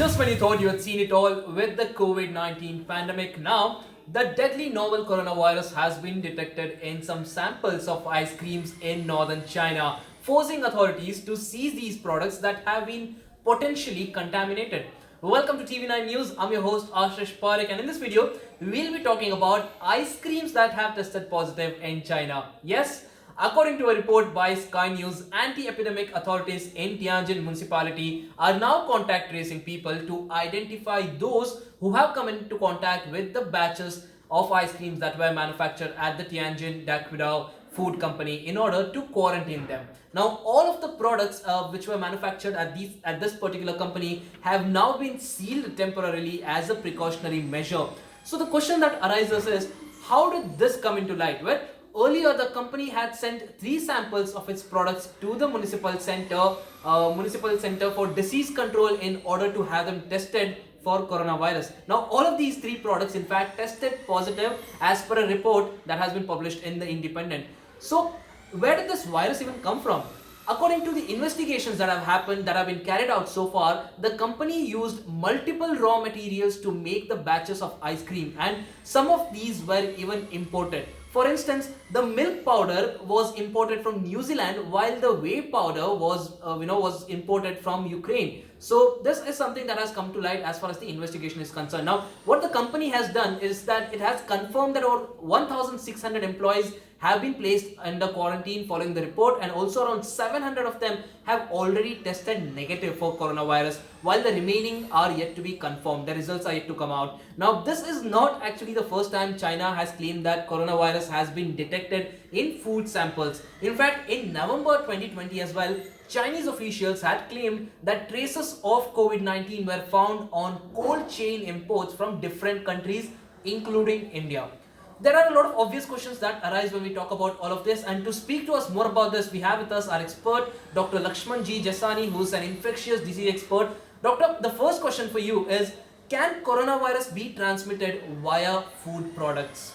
Just when you thought you had seen it all with the COVID-19 pandemic, now the deadly novel coronavirus has been detected in some samples of ice creams in northern China, forcing authorities to seize these products that have been potentially contaminated. Welcome to TV9 News. I'm your host Ashish Parekh, and in this video, we'll be talking about ice creams that have tested positive in China. Yes, according to a report by Sky News, anti-epidemic authorities in Tianjin municipality are now contact tracing people to identify those who have come into contact with the batches of ice creams that were manufactured at the Tianjin Dakwidao food company in order to quarantine them. Now, all of the products which were manufactured at this particular company have now been sealed temporarily as a precautionary measure. So the question that arises is, how did this come into light? Well, earlier, the company had sent 3 samples of its products to the municipal center for disease control in order to have them tested for coronavirus. Now, all of these 3 products, in fact, tested positive as per a report that has been published in the Independent. So, where did this virus even come from? According to the investigations that have been carried out so far, the company used multiple raw materials to make the batches of ice cream, and some of these were even imported. For instance, the milk powder was imported from New Zealand, while the whey powder was imported from Ukraine. So this is something that has come to light as far as the investigation is concerned. Now, what the company has done is that it has confirmed that over 1,600 employees have been placed under quarantine following the report, and also around 700 of them have already tested negative for coronavirus, while the remaining are yet to be confirmed. The results are yet to come out. Now, this is not actually the first time China has claimed that coronavirus has been detected in food samples. In fact, in November 2020 as well, Chinese officials had claimed that traces of COVID-19 were found on cold chain imports from different countries, including India. There are a lot of obvious questions that arise when we talk about all of this, and to speak to us more about this, we have with us our expert, Dr. Lakshman G. Jasani, who is an infectious disease expert. Doctor, the first question for you is, can coronavirus be transmitted via food products?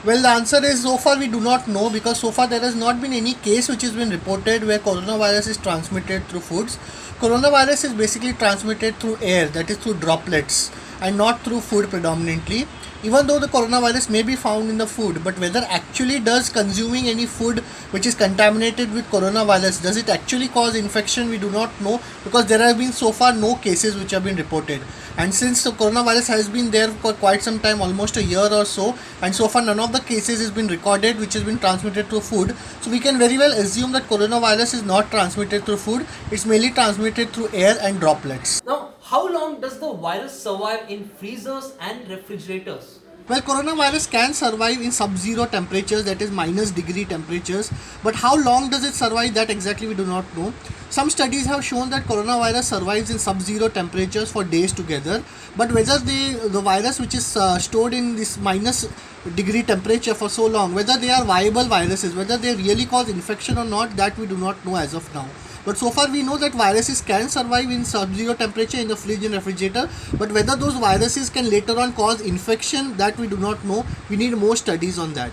Well, the answer is so far we do not know, because so far there has not been any case which has been reported where coronavirus is transmitted through foods. Coronavirus is basically transmitted through air, that is through droplets, and not through food predominantly. Even though the coronavirus may be found in the food, but whether actually does consuming any food which is contaminated with coronavirus, does it actually cause infection, we do not know, because there have been so far no cases which have been reported. And since the coronavirus has been there for quite some time, almost a year or so, and so far none of the cases has been recorded which has been transmitted through food, so we can very well assume that coronavirus is not transmitted through food, it's mainly transmitted through air and droplets. Now, how long does the virus survive in freezers and refrigerators? Well, coronavirus can survive in sub-zero temperatures, that is -degree temperatures, but how long does it survive, that exactly we do not know. Some studies have shown that coronavirus survives in sub-zero temperatures for days together, but whether the virus which is stored in this -degree temperature for so long, whether they are viable viruses, whether they really cause infection or not, that we do not know as of now. But so far we know that viruses can survive in sub-zero temperature in the fridge and refrigerator, but whether those viruses can later on cause infection, that we do not know. We need more studies on that.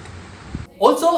Also,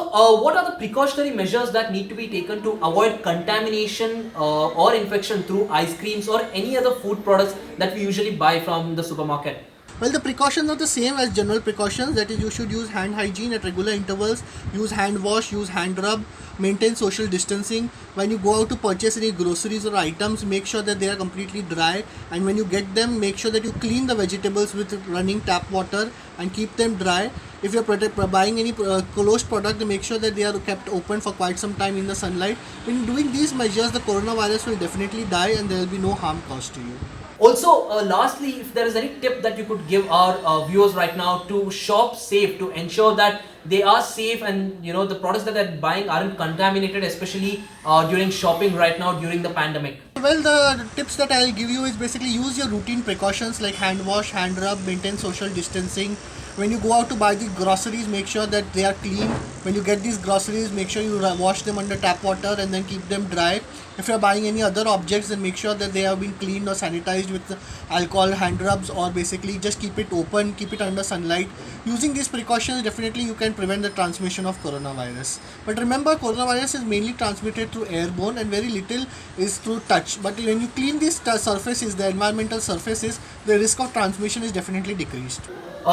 what are the precautionary measures that need to be taken to avoid contamination or infection through ice creams or any other food products that we usually buy from the supermarket? Well, the precautions are the same as general precautions, that is, you should use hand hygiene at regular intervals, use hand wash, use hand rub, maintain social distancing. When you go out to purchase any groceries or items, make sure that they are completely dry, and when you get them, make sure that you clean the vegetables with running tap water and keep them dry. If you are buying any closed product, make sure that they are kept open for quite some time in the sunlight. When doing these measures, the coronavirus will definitely die and there will be no harm caused to you. Also, lastly, if there is any tip that you could give our viewers right now to shop safe, to ensure that they are safe and the products that they're buying aren't contaminated, especially during shopping right now during the pandemic. Well, the tips that I'll give you is basically use your routine precautions like hand wash, hand rub, maintain social distancing. When you go out to buy the groceries, make sure that they are clean. When you get these groceries, make sure you wash them under tap water and then keep them dry. If you are buying any other objects, then make sure that they have been cleaned or sanitized with alcohol hand rubs, or basically just keep it open, keep it under sunlight. Using these precautions, definitely you can can prevent the transmission of coronavirus. But remember, coronavirus is mainly transmitted through airborne and very little is through touch. But when you clean these surfaces, the environmental surfaces, the risk of transmission is definitely decreased.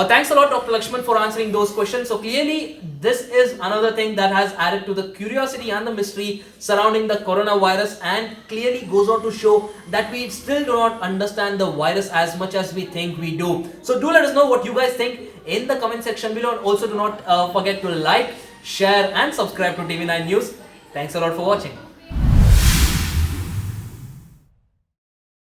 Thanks a lot, Dr. Lakshman, for answering those questions. So clearly, this is another thing that has added to the curiosity and the mystery surrounding the coronavirus, and clearly goes on to show that we still do not understand the virus as much as we think we do. So do let us know what you guys think in the comment section below, and also do not forget to like, share and subscribe to TV9 News. Thanks a lot for watching.